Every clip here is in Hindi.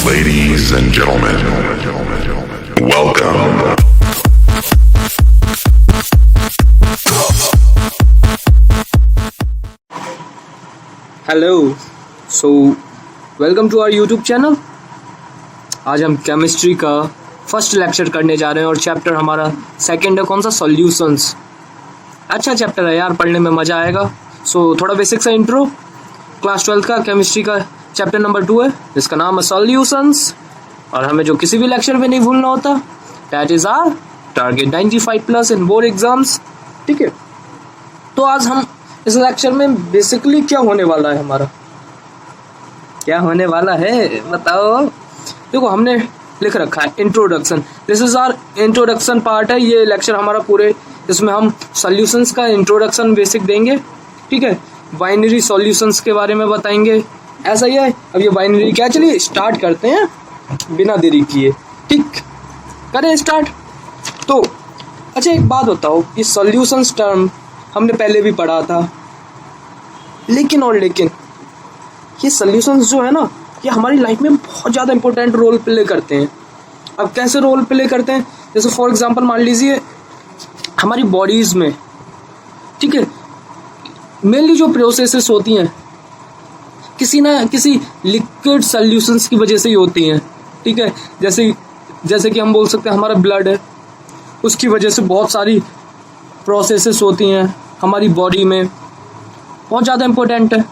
Ladies and gentlemen, welcome. Hello welcome to our YouTube channel. आज हम केमिस्ट्री का फर्स्ट लेक्चर करने जा रहे हैं और चैप्टर हमारा सेकंड है। कौन सा? सॉल्यूशंस। अच्छा चैप्टर है यार, पढ़ने में मज़ा आएगा। थोड़ा बेसिक सा इंट्रो। क्लास 12 का केमिस्ट्री का चैप्टर नंबर 2 है, जिसका नाम है सॉल्यूशंस। और हमें जो किसी भी लेक्चर में नहीं भूलना होता, that is our target 95+ in board exams. ठीक है, तो आज हम इस लेक्चर में बेसिकली क्या होने वाला है, हमारा क्या होने वाला है बताओ। देखो, हमने लिख रखा है introduction. This is our introduction part है ये लेक्चर हमारा पूरे। इसमें हम सॉल्यूशंस का इंट्रोडक्शन बेसिक देंगे। ठीक है, बाइनरी सॉल्यूशंस के बारे में बताएंगे। ऐसा ही है। अब ये बाइनरी क्या, चलिए स्टार्ट करते हैं बिना देरी किए। ठीक, करें स्टार्ट। तो अच्छा एक बात बताओ, ये सॉल्यूशंस टर्म हमने पहले भी पढ़ा था, लेकिन ये सॉल्यूशंस जो है ना, ये हमारी लाइफ में बहुत ज़्यादा इंपॉर्टेंट रोल प्ले करते हैं। अब कैसे रोल प्ले करते हैं? जैसे फॉर एग्जांपल मान लीजिए हमारी बॉडीज़ में, ठीक है, मेनली जो प्रोसेसेस होती हैं किसी ना किसी लिक्विड सॉल्यूशंस की वजह से ही होती हैं। ठीक है, जैसे कि हम बोल सकते हैं हमारा ब्लड है, उसकी वजह से बहुत सारी प्रोसेसेस होती हैं हमारी बॉडी में, बहुत ज़्यादा इम्पोर्टेंट है।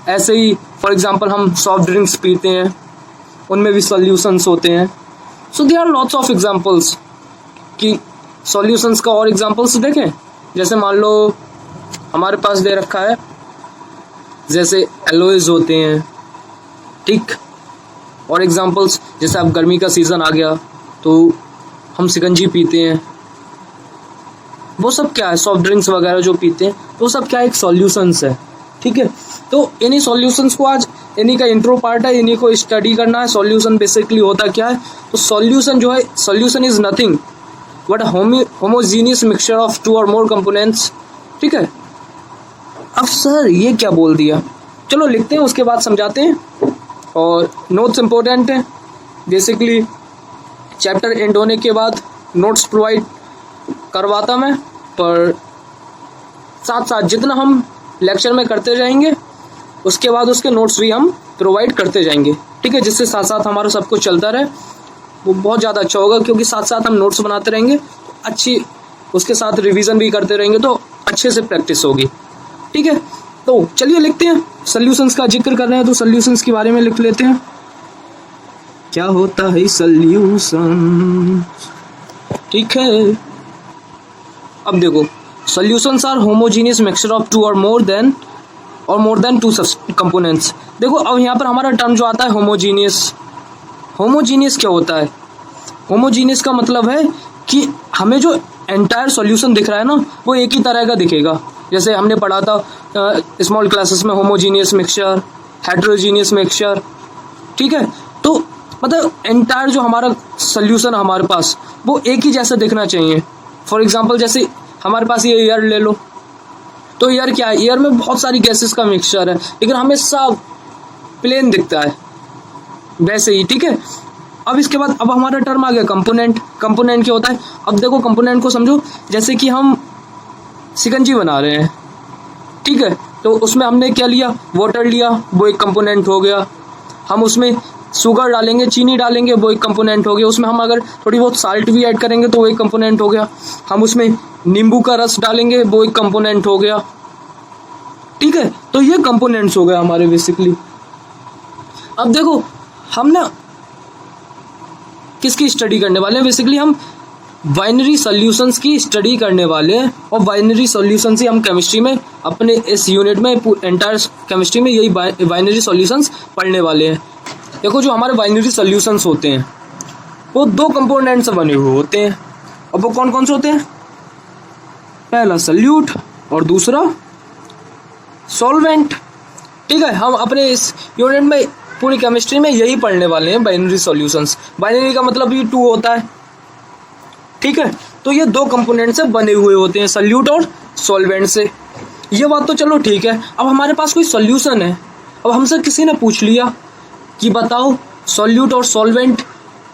ऐसे ही फॉर एग्जांपल हम सॉफ्ट ड्रिंक्स पीते हैं, उनमें भी सॉल्यूशंस होते हैं। So there are lots of examples कि सॉल्यूशंस का। और एग्जांपल्स देखें, जैसे मान लो हमारे पास दे रखा है, जैसे एलोएज होते हैं। ठीक, और एग्जांपल्स जैसे अब गर्मी का सीज़न आ गया तो हम शिकंजी पीते हैं, वो सब क्या है, सॉफ्ट ड्रिंक्स वगैरह जो पीते हैं, वो सब क्या एक सॉल्यूशंस है। ठीक है, तो इन्हीं सॉल्यूशंस को आज, इन्हीं का इंट्रो पार्ट है, इन्हीं को स्टडी करना है। सॉल्यूशन बेसिकली होता क्या है? तो सॉल्यूशन जो है, solution is nothing but homogeneous mixture of 2 or more components. ठीक है, अब सर ये क्या बोल दिया, चलो लिखते हैं, उसके बाद समझाते हैं। और नोट्स इंपॉर्टेंट हैं। बेसिकली चैप्टर एंड होने के बाद नोट्स प्रोवाइड करवाता मैं, पर साथ साथ जितना हम लेक्चर में करते जाएंगे उसके बाद उसके नोट्स भी हम प्रोवाइड करते जाएंगे। ठीक है, जिससे साथ साथ हमारा सब कुछ चलता रहे, वो बहुत ज़्यादा अच्छा होगा। क्योंकि साथ साथ हम नोट्स बनाते रहेंगे तो अच्छी, उसके साथ रिवीजन भी करते रहेंगे तो अच्छे से प्रैक्टिस होगी। ठीक है, तो चलिए लिखते हैं। सॉल्यूशंस का जिक्र कर रहे हैं तो सॉल्यूशंस के बारे में लिख लेते हैं। क्या होता है सॉल्यूशन? ठीक है, अब देखो, solutions are homogeneous mixture of 2 or more than 2 components. देखो, अब यहाँ पर हमारा टर्म जो आता है होमोजीनियस। होमोजीनियस क्या होता है? होमोजीनियस का मतलब है कि हमें जो एंटायर सॉल्यूशन दिख रहा है ना, वो एक ही तरह का दिखेगा। जैसे हमने पढ़ा था स्मॉल क्लासेस में, होमोजीनियस मिक्सचर, हेटेरोजीनियस मिक्सचर। ठीक है, तो मतलब एंटायर जो हमारा सॉल्यूशन है हमारे पास, वो एक ही जैसा दिखना चाहिए। फॉर एग्जांपल जैसे हमारे पास ये एयर ले लो, तो एयर क्या है? एयर में बहुत सारी गैसेस का मिक्सचर है, लेकिन हमें सब प्लेन दिखता है वैसे ही। ठीक है, अब इसके बाद अब हमारा टर्म आ गया कंपोनेंट। कंपोनेंट क्या होता है? अब देखो, कंपोनेंट को समझो जैसे कि हम शिकंजी बना रहे हैं। ठीक है, तो उसमें हमने क्या लिया? वाटर लिया, वो एक कंपोनेंट हो गया। हम उसमें शुगर डालेंगे, चीनी डालेंगे, वो एक कंपोनेंट हो गया। उसमें हम अगर थोड़ी बहुत साल्ट भी ऐड करेंगे तो वो एक कंपोनेंट हो गया। हम उसमें नींबू का रस डालेंगे, वो एक कंपोनेंट हो गया। ठीक है, तो ये कंपोनेंट्स हो गए हमारे बेसिकली। अब देखो, हम ना किसकी स्टडी करने वाले हैं? बेसिकली हम बाइनरी सॉल्यूशंस की स्टडी करने वाले हैं। और बाइनरी सॉल्यूशंस ही हम केमिस्ट्री में, अपने इस यूनिट में, एंटायर केमिस्ट्री में यही बाइनरी सॉल्यूशंस पढ़ने वाले हैं। देखो, जो हमारे बाइनरी सॉल्यूशंस होते हैं वो 2 कंपोनेंट से बने हुए होते हैं। अब वो कौन कौन से होते हैं? पहला सॉल्यूट और दूसरा सॉल्वेंट। ठीक है, हम अपने इस यूनिट में पूरी केमिस्ट्री में यही पढ़ने वाले हैं, बाइनरी सॉल्यूशंस। बाइनरी का मतलब ये 2 होता है। ठीक है, तो ये 2 कंपोनेंट से बने हुए होते हैं, सॉल्यूट और सॉल्वेंट से। ये बात तो चलो ठीक है। अब हमारे पास कोई सॉल्यूशन है, अब हमसे किसी ने पूछ लिया कि बताओ सॉल्यूट और सॉल्वेंट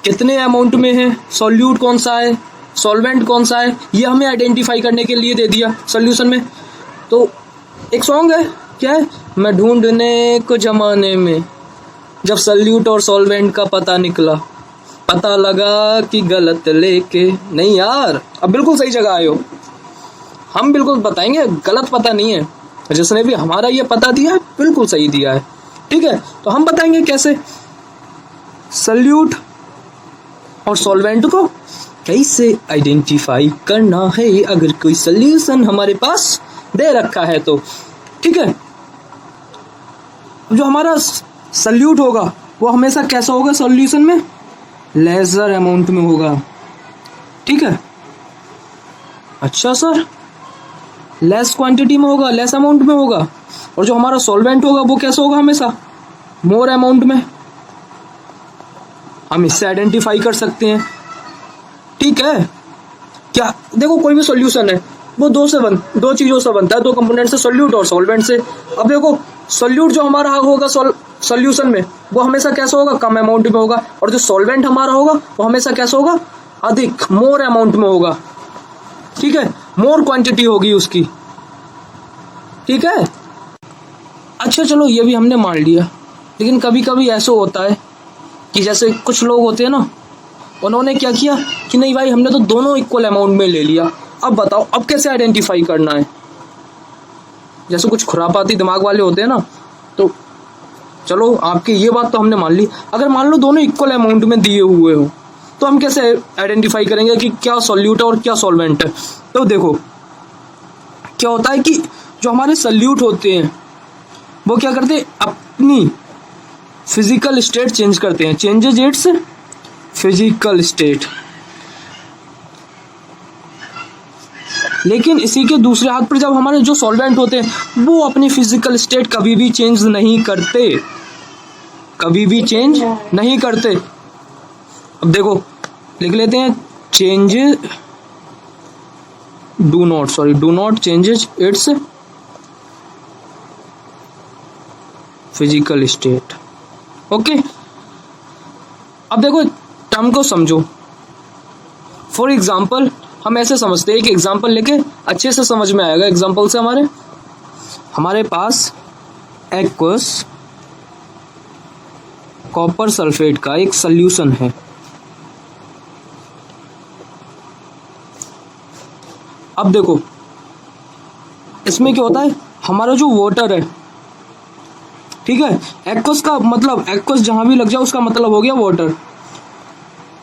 कितने अमाउंट में है, सॉल्यूट कौन सा है, सॉल्वेंट कौन सा है, ये हमें आइडेंटिफाई करने के लिए दे दिया सॉल्यूशन में। तो एक सॉन्ग है, क्या है, मैं ढूंढने को जमाने में जब सॉल्यूट और सॉल्वेंट का पता निकला, पता लगा कि गलत लेके। नहीं यार, अब बिल्कुल सही जगह आए हो, हम बिल्कुल बताएंगे, गलत पता नहीं है, जिसने भी हमारा ये पता दिया है बिल्कुल सही दिया है, ठीक है। तो हम बताएंगे कैसे सॉल्यूट और सॉल्वेंट को कैसे आइडेंटिफाई करना है अगर कोई सॉल्यूशन हमारे पास दे रखा है तो, ठीक है। जो हमारा सॉल्यूट होगा वो हमेशा कैसा होगा सॉल्यूशन में, लेसर अमाउंट में होगा, ठीक है। अच्छा सर, लेस क्वांटिटी में होगा, लेस अमाउंट में होगा। और जो हमारा सॉल्वेंट होगा वो कैसा होगा, हमेशा मोर अमाउंट में। हम इससे आइडेंटिफाई कर सकते हैं, ठीक है। क्या देखो, कोई भी सॉल्यूशन है वो दो चीजों से बनता है, दो कंपोनेंट से, सॉल्यूट और सॉल्वेंट से। अब देखो सॉल्यूट जो हमारा होगा सॉल्यूशन में वो हमेशा कैसा होगा, कम अमाउंट में होगा। और जो सॉल्वेंट हमारा होगा वो हमेशा कैसा होगा, अधिक, मोर अमाउंट में होगा, ठीक है, मोर क्वांटिटी होगी उसकी, ठीक है। अच्छा चलो ये भी हमने मान लिया, लेकिन कभी कभी ऐसा होता है कि जैसे कुछ लोग होते हैं ना, उन्होंने क्या किया कि नहीं भाई हमने तो दोनों इक्वल अमाउंट में ले लिया, अब बताओ अब कैसे आइडेंटिफाई करना है। जैसे कुछ खुरापाती दिमाग वाले होते हैं ना, तो चलो आपकी ये बात तो हमने मान ली, अगर मान लो दोनों इक्वल अमाउंट में दिए हुए हो तो हम कैसे आइडेंटिफाई करेंगे कि क्या सॉल्यूट है और क्या सॉल्वेंट है। तो देखो क्या होता है कि जो हमारे सॉल्यूट होते हैं वो क्या करते हैं, अपनी फिजिकल स्टेट चेंज करते हैं, चेंजेज इट्स फिजिकल स्टेट। लेकिन इसी के दूसरे हाथ पर जब हमारे जो सॉल्वेंट होते हैं वो अपनी फिजिकल स्टेट कभी भी चेंज नहीं करते, कभी भी चेंज नहीं करते। अब देखो लिख लेते हैं, changes do not changes it's physical state, okay. अब देखो टर्म को समझो, फॉर एग्जाम्पल हम ऐसे समझते हैं, एक एग्जाम्पल लेके अच्छे से समझ में आएगा। एग्जाम्पल से हमारे पास एक्वस कॉपर सल्फेट का एक सॉल्यूशन है। अब देखो इसमें क्या होता है, हमारा जो वाटर है, ठीक है, एक्वस का मतलब एक्वस जहां भी लग जाए उसका मतलब हो गया वाटर,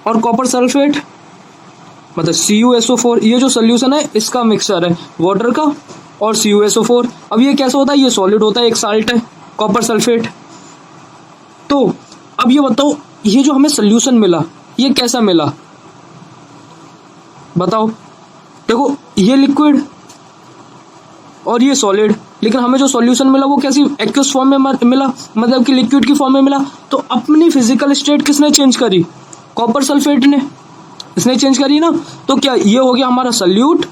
और कॉपर सल्फेट मतलब CuSO4, ये जो सोल्यूशन है इसका मिक्सचर है वाटर का और CuSO4। अब ये कैसा होता है, ये सॉलिड होता है, एक साल्ट है कॉपर सल्फेट। तो अब ये बताओ, ये जो हमें सोल्यूशन मिला ये कैसा मिला, बताओ। देखो ये लिक्विड और ये सॉलिड, लेकिन हमें जो सॉल्यूशन मिला वो कैसी एक्वस फॉर्म में मिला, मतलब कि लिक्विड की फॉर्म में मिला। तो अपनी फिजिकल स्टेट किसने चेंज करी, कॉपर सल्फेट ने, इसने चेंज करी ना। तो क्या ये हो गया हमारा सॉल्यूट,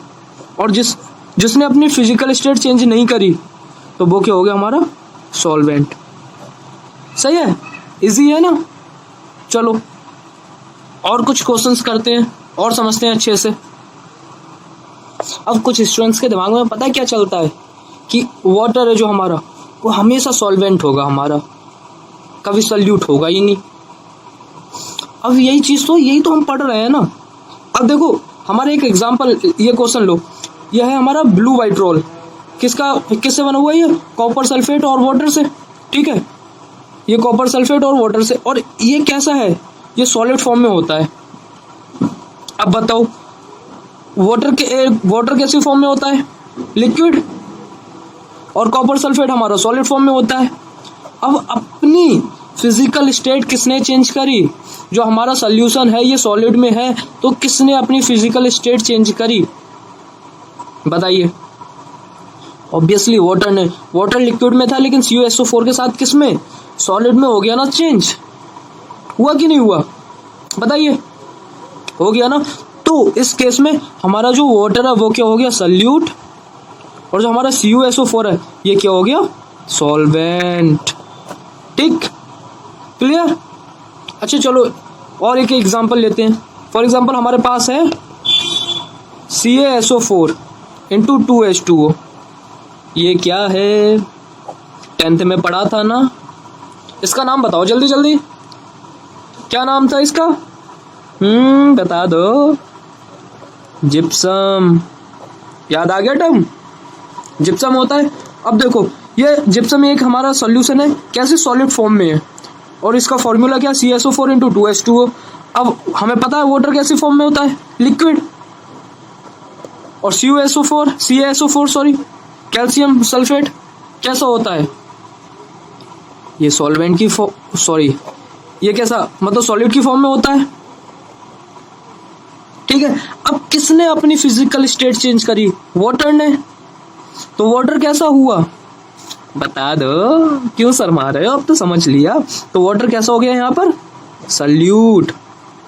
और जिसने अपनी फिजिकल स्टेट चेंज नहीं करी तो वो क्या हो गया हमारा सॉल्वेंट। सही है, इजी है ना। चलो और कुछ क्वेश्चंस करते हैं और समझते हैं अच्छे से। अब कुछ स्टूडेंट्स के दिमाग में पता है क्या चलता है कि वाटर है जो हमारा वो हमेशा सॉल्वेंट होगा, हमारा कभी सॉल्यूट होगा ही नहीं। अब यही तो हम पढ़ रहे हैं ना। अब देखो हमारा एक एग्जांपल, ये क्वेश्चन लो, ये है हमारा ब्लू वाइट रोल, किससे बना हुआ है, ये कॉपर सल्फेट और वाटर से, ठीक है, ये कॉपर सल्फेट और वाटर से। और ये कैसा है, ये सॉलिड फॉर्म में होता है। अब बताओ वाटर कैसी फॉर्म में होता है, लिक्विड, और कॉपर सल्फेट हमारा सॉलिड फॉर्म में होता है। अब अपनी फिजिकल स्टेट किसने चेंज करी, जो हमारा सॉल्यूशन है ये सॉलिड में है, तो किसने अपनी फिजिकल स्टेट चेंज करी, बताइए। ऑब्वियसली वाटर ने, वाटर लिक्विड में था लेकिन CuSO4 के साथ किसमें, सॉलिड में हो गया ना चेंज, हुआ कि नहीं हुआ, बताइए, हो गया ना। तो इस केस में हमारा जो वाटर है वो क्या हो गया सॉल्यूट, और जो हमारा CuSO4 है ये क्या हो गया सॉल्वेंट, ठीक। क्लियर? अच्छा चलो और एक एग्जांपल लेते हैं। फॉर एग्जांपल हमारे पास है CaSO4 इंटू 2H2O। ये क्या है? 10th में पढ़ा था ना। इसका नाम बताओ जल्दी जल्दी, क्या नाम था इसका? बता दो। जिप्सम। याद आ गया टर्म? जिप्सम होता है। अब देखो ये जिप्सम एक हमारा सॉल्यूशन है, कैसे? सॉलिड फॉर्म में है, और इसका फॉर्मूला क्या? CaSO4 into 2H2O। अब हमें पता है वाटर कैसी फॉर्म में होता है? लिक्विड। और CaSO4 सॉरी कैल्शियम सल्फेट कैसा होता है? ये सॉल्वेंट की सॉरी ये कैसा, मतलब सॉलिड की फॉर्म में होता है। ठीक है। अब किसने अपनी फिजिकल स्टेट चेंज करी? वाटर ने। तो वाटर कैसा हुआ? बता दो, क्यों शर्मा रहे हो? अब तो समझ लिया। तो वाटर कैसा हो गया यहाँ पर? सल्यूट।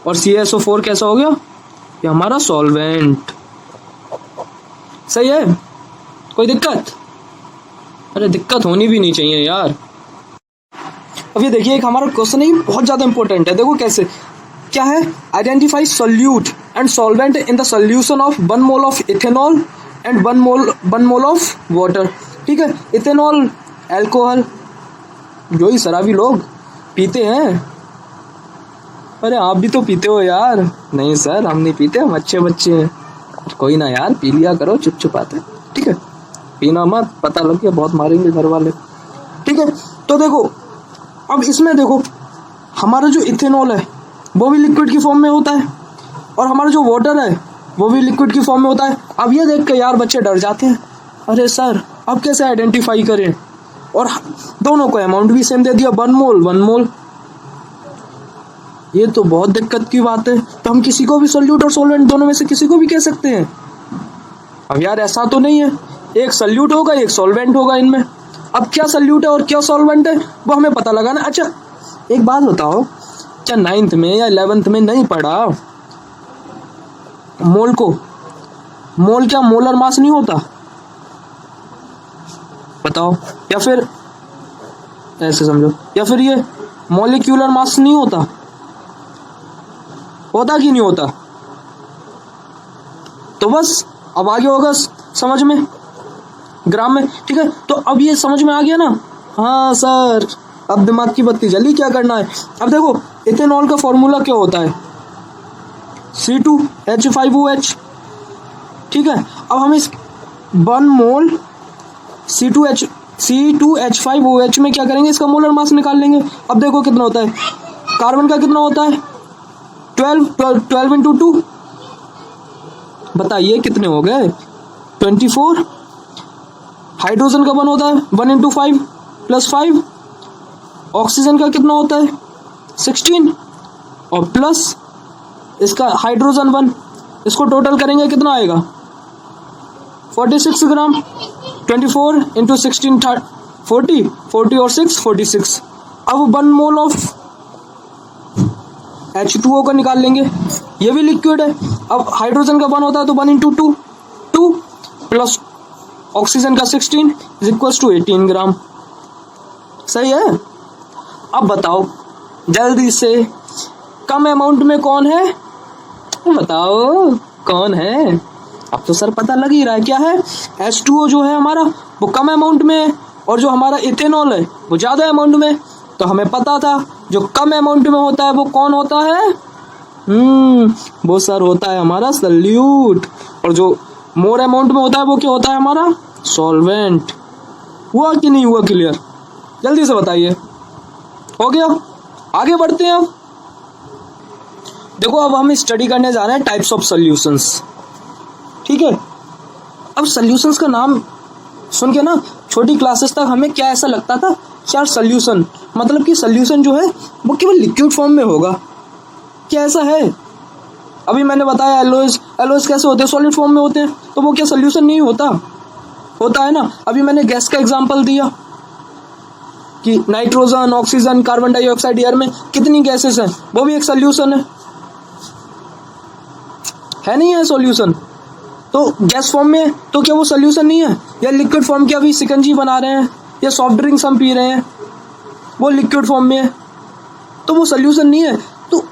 और CaSO4 कैसा हो गया? ये हमारा सॉल्वेंट। सही है? कोई दिक्कत? अरे दिक्कत होनी भी नहीं चाहिए यार। अब ये देखिए एक हमारा क्वेश्चन है, बहुत ज्यादा इंपॉर्टेंट है। देखो कैसे, क्या है? Identify solute and solvent in the solution of 1 mole of ethanol and 1 mole of water. ठीक है। इथेनॉल अल्कोहल, जो ही शराबी लोग पीते हैं। अरे आप भी तो पीते हो यार। नहीं सर हम नहीं पीते, हम अच्छे बच्चे हैं। कोई ना यार, पी लिया करो चुप चुप आते। ठीक है, पीना मत, पता लग गया बहुत मारेंगे घर वाले। ठीक है। तो देखो अब इसमें देखो, हमारा जो इथेनॉल है वो भी लिक्विड की फॉर्म में होता है, और हमारा जो वाटर है वो भी लिक्विड की फॉर्म में होता है। अब ये देख के यार बच्चे डर जाते हैं, अरे सर अब कैसे आइडेंटिफाई करें? और दोनों को अमाउंट भी सेम दे दिया, 1 मोल। ये तो बहुत दिक्कत की बात है। तो हम किसी को भी सॉल्यूट और सॉल्वेंट दोनों में से किसी को भी कह सकते हैं? अब यार ऐसा तो नहीं है, एक सॉल्यूट होगा एक सॉल्वेंट होगा इनमें। अब क्या सॉल्यूट है और क्या सॉल्वेंट है वो हमें पता लगाना। अच्छा एक बात बताओ, क्या 9th में या 11th में नहीं पढ़ा मोल को? मोल क्या मोलर मास नहीं होता? बताओ। या फिर ऐसे समझो, या फिर ये मॉलिक्यूलर मास नहीं होता? होता कि नहीं होता? तो बस अब आगे होगा समझ में, ग्राम में। ठीक है। तो अब ये समझ में आ गया ना? हाँ सर अब दिमाग की बत्ती जली, क्या करना है? अब देखो इथेनॉल का फॉर्मूला क्या होता है? C2H5OH। ठीक है। अब हम इस 1 मोल C2H5OH में क्या करेंगे? इसका मोलर मास निकाल लेंगे। अब देखो कितना होता है, कार्बन का कितना होता है? 12 इंटू 2, बताइए कितने हो गए? 24। हाइड्रोजन का 1 होता है 1 इंटू 5 प्लस 5। ऑक्सीजन का कितना होता है? 16 और प्लस इसका हाइड्रोजन 1, इसको टोटल करेंगे कितना आएगा? 46 ग्राम। 24 इंटू 16 40 और 6 46। अब 1 मोल ऑफ H2O का निकाल लेंगे, ये भी लिक्विड है। अब हाइड्रोजन का 1 होता है तो 1 इंटू 2 प्लस ऑक्सीजन का 16 इज इक्वल टू 18 ग्राम। सही है? अब बताओ जल्दी से, कम अमाउंट में कौन है? बताओ कौन है? अब तो सर पता लग ही रहा है, क्या है? H2O जो है हमारा वो कम अमाउंट में है, और जो हमारा इथेनॉल है वो ज़्यादा अमाउंट में। तो हमें पता था जो कम अमाउंट में होता है वो कौन होता है? वो सर होता है हमारा सल्यूट, और जो मोर अमाउंट में होता है वो क्या होता है? हमारा सॉल्वेंट। हुआ कि नहीं हुआ क्लियर? जल्दी से बताइए। हो गया? आगे बढ़ते हैं। अब देखो अब हम स्टडी करने जा रहे हैं टाइप्स ऑफ सॉल्यूशंस। ठीक है। अब सॉल्यूशंस का नाम सुन के ना छोटी क्लासेस तक हमें क्या ऐसा लगता था, यार सॉल्यूशन मतलब कि सॉल्यूशन जो है वो केवल लिक्विड फॉर्म में होगा। क्या ऐसा है? अभी मैंने बताया एलोइज कैसे होते हैं? सॉलिड फॉर्म में होते हैं। तो वो क्या सॉल्यूशन नहीं होता? होता है ना। अभी मैंने गैस का एग्जांपल दिया कि nitrogen, oxygen, carbon dioxide, air में कितनी गैसेस हैं, वो भी एक सॉल्यूशन है नहीं है सॉल्यूशन? तो गैस फॉर्म में तो क्या वो सॉल्यूशन नहीं है? या लिक्विड फॉर्म की अभी शिकंजी बना रहे हैं या सॉफ्ट ड्रिंक्स हम पी रहे हैं, वो लिक्विड फॉर्म में है। तो वो सोल्यूशन नहीं है। तो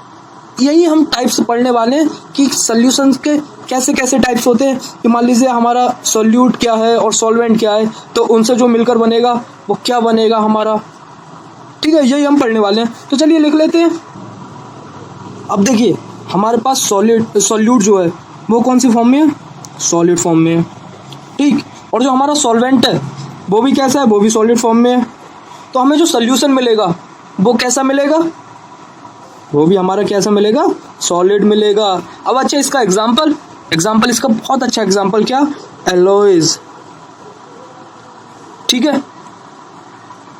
यही हम टाइप्स पढ़ने वाले हैं कि सोल्यूशंस के कैसे कैसे टाइप्स होते हैं, कि मान लीजिए हमारा सोल्यूट क्या है और सॉल्वेंट क्या है, तो उनसे जो मिलकर बनेगा वो क्या बनेगा हमारा, ठीक है, यही हम पढ़ने वाले हैं। तो चलिए लिख लेते हैं। अब देखिए हमारे पास सोल्यूट जो है वो कौन सी फॉर्म में है, सॉलिड फॉर्म में है, ठीक। और जो हमारा सॉल्वेंट है वो भी कैसा है, वो भी सॉलिड फॉर्म में है। तो हमें जो सोल्यूशन मिलेगा वो कैसा मिलेगा, वो भी हमारा कैसा मिलेगा, सॉलिड मिलेगा। अब अच्छा इसका एग्जांपल इसका बहुत अच्छा एग्जांपल क्या, एलॉयज, ठीक है,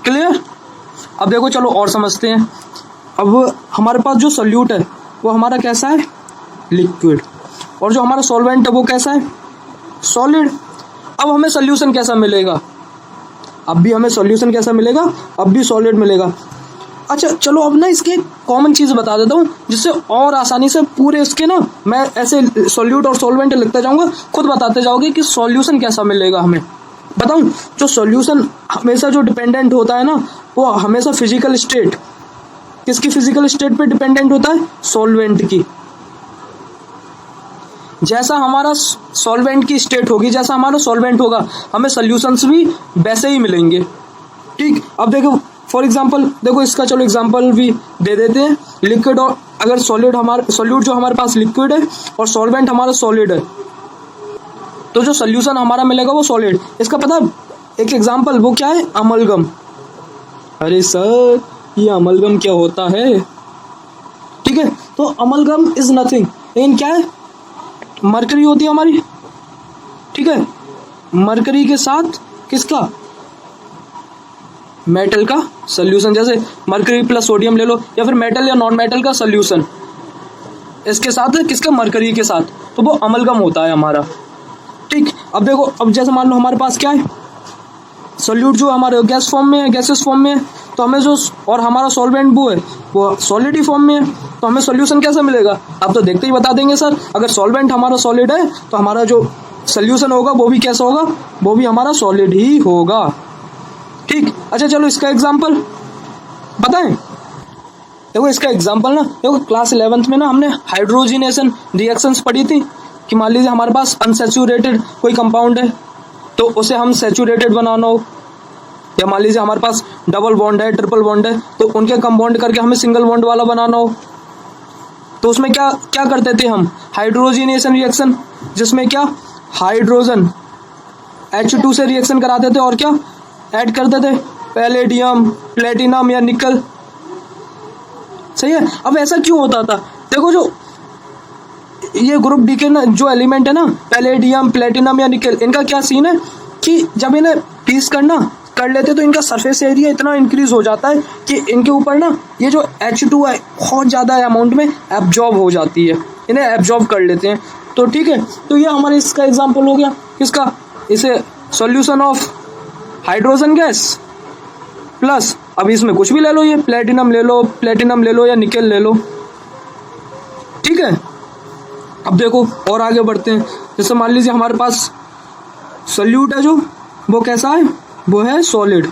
क्लियर। अब देखो चलो और समझते हैं। अब हमारे पास जो सोल्यूट है वो हमारा कैसा है, लिक्विड, और जो हमारा सॉल्वेंट है वो कैसा है, सॉलिड। अब हमें सोल्यूशन कैसा मिलेगा, अब भी हमें सॉल्यूशन कैसा मिलेगा, अब भी सॉलिड मिलेगा। अच्छा चलो अब ना इसके कॉमन चीज़ बता देता हूँ, जिससे और आसानी से पूरे इसके ना मैं ऐसे सॉल्यूट और सॉल्वेंट लिखता जाऊँगा, खुद बताते जाओगे कि सॉल्यूशन कैसा मिलेगा हमें। बताऊँ, जो सॉल्यूशन हमेशा जो डिपेंडेंट होता है ना, वो हमेशा फिजिकल स्टेट, किसकी फिजिकल स्टेट पे डिपेंडेंट होता है, सॉल्वेंट की। जैसा हमारा सॉल्वेंट की स्टेट होगी, जैसा हमारा सॉल्वेंट होगा, हमें सॉल्यूशंस भी वैसे ही मिलेंगे, ठीक। अब देखो फॉर एग्जांपल, देखो इसका चलो एग्जांपल भी दे देते हैं। लिक्विड और अगर सॉलिड, हमारा सॉल्यूट जो हमारे पास लिक्विड है और सॉल्वेंट हमारा सॉलिड है, तो जो सॉल्यूशन हमारा मिलेगा वो सॉलिड। इसका पता एक एग्जांपल वो क्या है, अमलगम। अरे सर ये अमलगम क्या होता है, ठीक है। तो अमलगम इज नथिंग, लेकिन क्या है, मरकरी होती है हमारी, ठीक है, मरकरी के साथ किसका, मेटल का सोल्यूशन। जैसे मरकरी प्लस सोडियम ले लो, या फिर मेटल या नॉन मेटल का सोल्यूशन इसके साथ है, किसके, मरकरी के साथ, तो वो अमलगम होता है हमारा, ठीक। अब देखो, अब जैसे मान लो हमारे पास क्या है, सोल्यूट जो हमारे गैस फॉर्म में है, गैसेस फॉर्म में है, तो हमें जो, और हमारा सॉल्वेंट वो है वो सॉलिड फॉर्म में है, तो हमें सोल्यूशन कैसा मिलेगा, आप तो देखते ही बता देंगे सर। अगर सॉल्वेंट हमारा सॉलिड है तो हमारा जो सोल्यूशन होगा वो भी कैसा होगा, वो भी हमारा सॉलिड ही होगा, ठीक। अच्छा चलो इसका एग्जांपल बताएं। देखो इसका एग्जांपल ना, देखो क्लास 11th में ना हमने हाइड्रोजिनेशन रिएक्शंस पढ़ी थी, कि मान लीजिए हमारे पास अनसैचुरेटेड कोई कंपाउंड है तो उसे हम सैचुरेटेड बनाना हो, या मान लीजिए हमारे पास डबल बॉन्ड है, ट्रिपल बॉन्ड है, तो उनके कंपाउंड करके हमें सिंगल बॉन्ड वाला बनाना हो, तो उसमें क्या क्या करते थे हम, हाइड्रोजिनेशन रिएक्शन, जिसमें क्या, हाइड्रोजन H2 से रिएक्शन कराते थे और क्या ऐड करते थे, पैलेडियम, प्लेटिनम या निकल, सही है। अब ऐसा क्यों होता था, देखो जो ये ग्रुप डी के ना जो एलिमेंट है ना, पैलेडियम, प्लेटिनम या निकल, इनका क्या सीन है कि जब इन्हें पीस कर लेते तो इनका सरफेस एरिया इतना इंक्रीज हो जाता है कि इनके ऊपर ना ये जो H2 है बहुत ज़्यादा अमाउंट में एब्जॉर्ब हो जाती है, इन्हें एब्जॉर्ब कर लेते हैं, तो ठीक है। तो ये हमारे इसका एग्जाम्पल हो गया, किसका, इसे solution of hydrogen gas plus, अब इसमें कुछ भी ले लो, ये प्लेटिनम ले लो या निकल ले लो, ठीक है। अब देखो और आगे बढ़ते हैं। जैसे मान लीजिए हमारे पास सोल्यूट है जो वो कैसा है, वो है सॉलिड,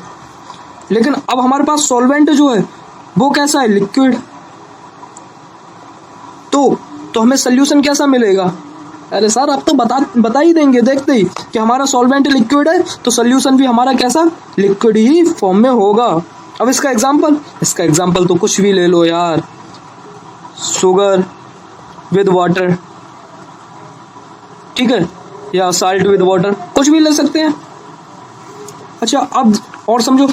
लेकिन अब हमारे पास सॉल्वेंट जो है वो कैसा है, लिक्विड। तो हमें सोल्यूशन कैसा मिलेगा, अरे सर आप तो बता ही देंगे देखते ही कि हमारा सॉल्वेंट लिक्विड है तो सोल्यूशन भी हमारा कैसा, लिक्विड ही फॉर्म में होगा। अब इसका एग्जांपल तो कुछ भी ले लो यार, शुगर विद वाटर, ठीक है, या साल्ट विद वाटर, कुछ भी ले सकते हैं। अच्छा अब और समझो,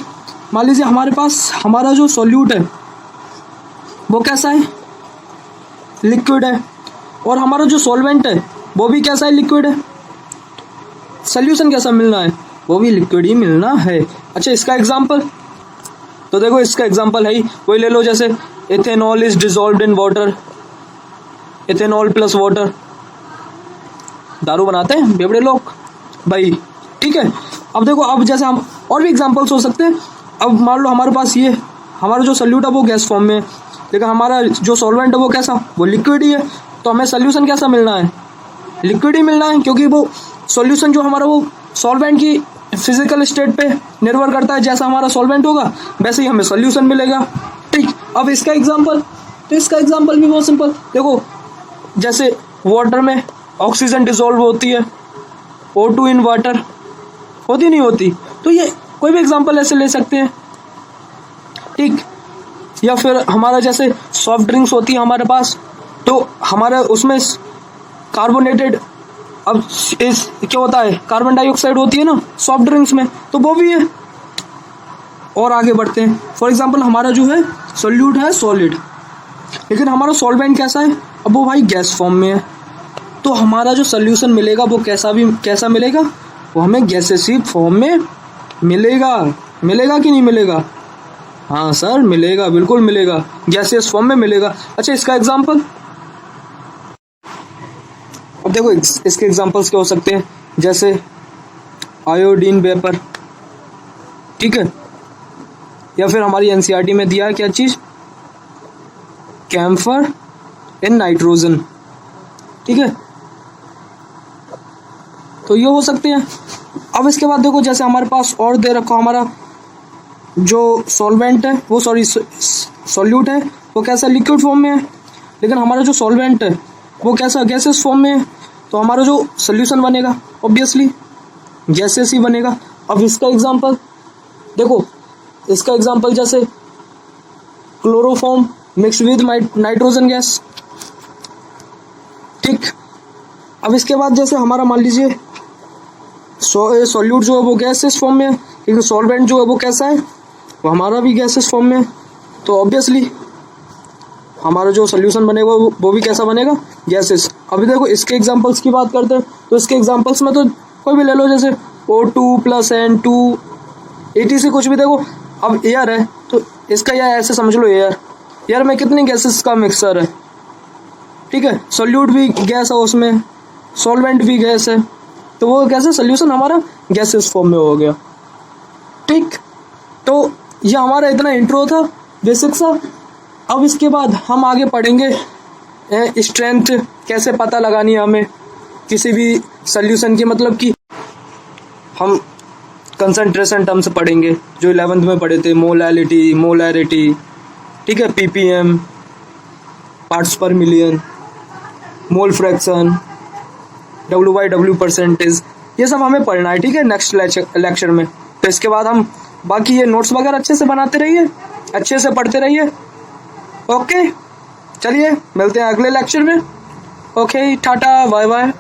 मान लीजिए हमारे पास हमारा जो सॉल्यूट है वो कैसा है, लिक्विड है, और हमारा जो सॉल्वेंट है वो भी कैसा है, लिक्विड है, सोल्यूशन कैसा मिलना है, वो भी लिक्विड ही मिलना है। अच्छा इसका एग्जांपल, तो देखो इसका एग्जांपल है ही वही ले लो, जैसे ethanol is dissolved in water, ethanol plus water, दारू बनाते हैं बेबड़े लोग भाई, ठीक है। अब देखो, अब जैसे हम और भी एग्जांपल्स हो सकते हैं। अब मान लो हमारे पास ये हमारा जो सोल्यूट है वो गैस फॉर्म में है, लेकिन हमारा जो सॉल्वेंट है वो कैसा, वो लिक्विड ही है, तो हमें सोल्यूशन कैसा मिलना है, लिक्विड ही मिलना है, क्योंकि वो सॉल्यूशन जो हमारा वो सॉल्वेंट की फिजिकल स्टेट पे निर्भर करता है, जैसा हमारा सॉल्वेंट होगा वैसे ही हमें सॉल्यूशन मिलेगा, ठीक। अब इसका एग्जांपल, तो इसका एग्जांपल भी बहुत सिंपल। देखो जैसे वाटर में ऑक्सीजन डिसॉल्व होती है, O2 इन वाटर होती नहीं होती, तो ये कोई भी एग्जांपल ऐसे ले सकते हैं, ठीक। या फिर हमारा जैसे सॉफ्ट ड्रिंक्स होती है हमारे पास, तो हमारा उसमें कार्बोनेटेड, अब इस क्या होता है, कार्बन डाइऑक्साइड होती है ना सॉफ्ट ड्रिंक्स में, तो वो भी है। और आगे बढ़ते हैं, फॉर एग्जांपल हमारा जो है सोल्यूट है सॉलिड, लेकिन हमारा सॉल्वेंट कैसा है, अब वो भाई गैस फॉर्म में है, तो हमारा जो सोल्यूशन मिलेगा वो कैसा मिलेगा, वो हमें गैसेसी फॉर्म में मिलेगा। मिलेगा कि नहीं मिलेगा? हाँ सर मिलेगा, बिल्कुल मिलेगा, गैसियस फॉर्म में मिलेगा। अच्छा इसका एग्जांपल, अब देखो इसके एग्जांपल्स क्या हो सकते हैं, जैसे आयोडीन वेपर, ठीक है, या फिर हमारी एनसीईआरटी में दिया है क्या चीज, कैम्फर इन नाइट्रोजन, ठीक है, तो ये हो सकते हैं। अब इसके बाद देखो जैसे हमारे पास और दे रखा, हमारा जो सॉल्वेंट है वो सॉल्यूट है वो कैसा, लिक्विड फॉर्म में है, लेकिन हमारा जो सॉल्वेंट है वो कैसा, गैसेस फॉर्म में है, तो हमारा जो सोल्यूशन बनेगा ऑब्वियसली गैसेस ही बनेगा। अब इसका एग्जांपल देखो, इसका एग्जांपल जैसे chloroform mix with nitrogen gas, ठीक। अब इसके बाद जैसे हमारा मान लीजिए सॉल्यूट जो है वो गैसेस फॉर्म में है, लेकिन सॉल्वेंट जो है वो कैसा है, वो हमारा भी गैसेस फॉर्म में है, तो ऑब्वियसली हमारा जो सोल्यूशन बनेगा वो भी कैसा बनेगा, गैसेस। अभी देखो इसके एग्जांपल्स की बात करते हैं, तो इसके एग्जांपल्स में तो कोई भी ले लो, जैसे O2 + N2 etc कुछ भी। देखो अब एयर है तो इसका या ऐसे समझ लो, एयर में कितनी गैसेस का मिक्सचर है, ठीक है, सोल्यूट भी गैस है उसमें, सॉल्वेंट भी गैस है, तो वो कैसे सोल्यूशन हमारा गैसेस फॉर्म में हो गया, ठीक। तो ये हमारा इतना इंट्रो था बेसिक सा। अब इसके बाद हम आगे पढ़ेंगे स्ट्रेंथ कैसे पता लगानी है हमें किसी भी सोल्यूशन की, मतलब कि हम कंसंट्रेशन टर्म्स पढ़ेंगे जो 11th में पढ़े थे, मोलैरिटी, ठीक है, ppm पार्ट्स पर million, mole fraction, WY/W percentage, ये सब हमें पढ़ना है, ठीक है, नेक्स्ट लेक्चर में। तो इसके बाद हम बाकी ये नोट्स वगैरह अच्छे से बनाते रहिए, अच्छे से पढ़ते रहिए, ओके। चलिए मिलते हैं अगले लेक्चर में, ओके, टाटा बाय बाय।